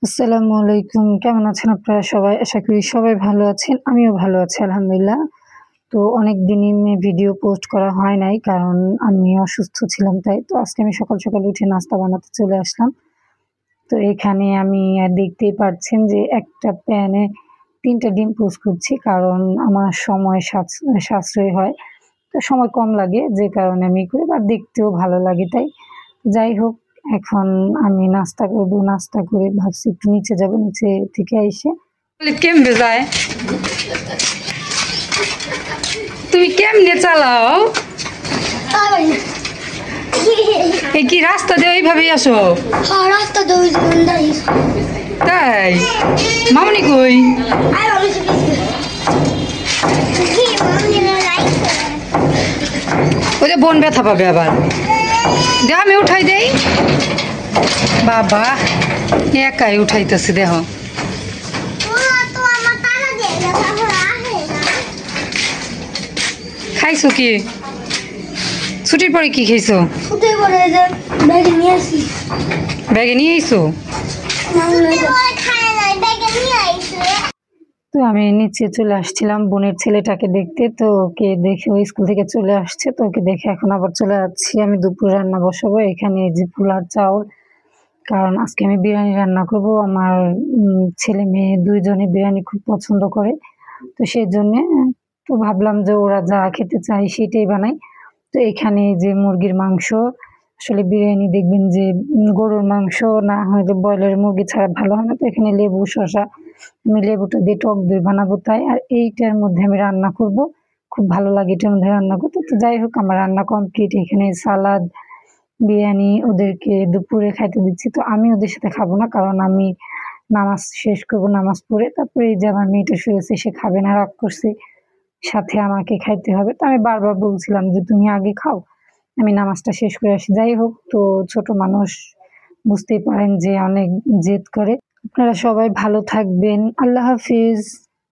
আসসালামু আলাইকুম। কেমন আছেন আপনারা সবাই? আশা করি সবাই ভালো আছেন। আমিও ভালো আছি আলহামদুলিল্লাহ। তো অনেকদিনই ভিডিও পোস্ট করা হয় নাই কারণ আমি অসুস্থ ছিলাম তাই। তো আজকে আমি সকাল, সকাল উঠে নাস্তা বানাতে চলে আসলাম। তো এখানে আমি দেখতেই পারছেন যে একটা প্যানে ৩ টা ডিম পোস্ট করছি কারণ আমার সময় সাশ্রয় হয়। তো সময় কম লাগে যে কারণে আমি করি বা দেখতেও ভালো লাগে তাই। যাই হোক এখন আমি নাস্তা করব। নাস্তা করে ভাবছি একটু নিচে যাব। নিচে থেকে আইসে কেমবে যায় তুমি কেমনে চালাও এই কি রাস্তা দিয়ে ওইভাবেই আসো? রাস্তা দিয়ে তাই মামনি কই? ওই যে বোন ব্যথা পাবে আবার। দে আমি উঠাই দেই। বাবা একাই উঠাইতেছি দেহ। খাইছো কি? ছুটির পরে কি খাইছো? ব্যাগে নিয়ে আইছো? তো আমি নিচে চলে আসছিলাম বোনের ছেলেটাকে দেখতে। তো ওকে দেখে ওই স্কুল থেকে চলে আসছে। তো ওকে দেখে এখন আবার চলে যাচ্ছি। আমি দুপুর রান্না বসাবো। এখানে এই যে পোলার চাউল, কারণ আজকে আমি বিরিয়ানি রান্না করব। আমার ছেলে মেয়ে ২ জনে বিরিয়ানি খুব পছন্দ করে। তো সেজন্যে তো ভাবলাম যে ওরা যা খেতে চায় সেটাই বানাই। তো এখানে যে মুরগির মাংস, আসলে বিরিয়ানি দেখবেন যে গরুর মাংস না হলে ব্রয়লার মুরগি ছাড়া ভালো হয় না। তো এখানে লেবু, শসা, আমি লেবুটা দিয়ে টক দই বানাবো তাই। আর এইটার মধ্যে আমি রান্না করব। খুব ভালো লাগে এটার মধ্যে রান্না করতে। তো যাই হোক আমার রান্না কমপ্লিট। এখানে সালাদ, বিরিয়ানি ওদেরকে দুপুরে খাইতে দিচ্ছি। তো আমি ওদের সাথে খাবো না কারণ আমি নামাজ শেষ করব। নামাজ পড়ে তারপরে এই যে আমার মেয়েটা শুয়েছে, সে খাবে না, রাগ করছে, সাথে আমাকে খাইতে হবে। তো আমি বারবার বলছিলাম যে তুমি আগে খাও, আমি নামাজটা শেষ করে আসি। যাই হোক, তো ছোট মানুষ বুঝতেই পারেন যে অনেক জেদ করে। আপনারা সবাই ভালো থাকবেন। আল্লাহ হাফিজ।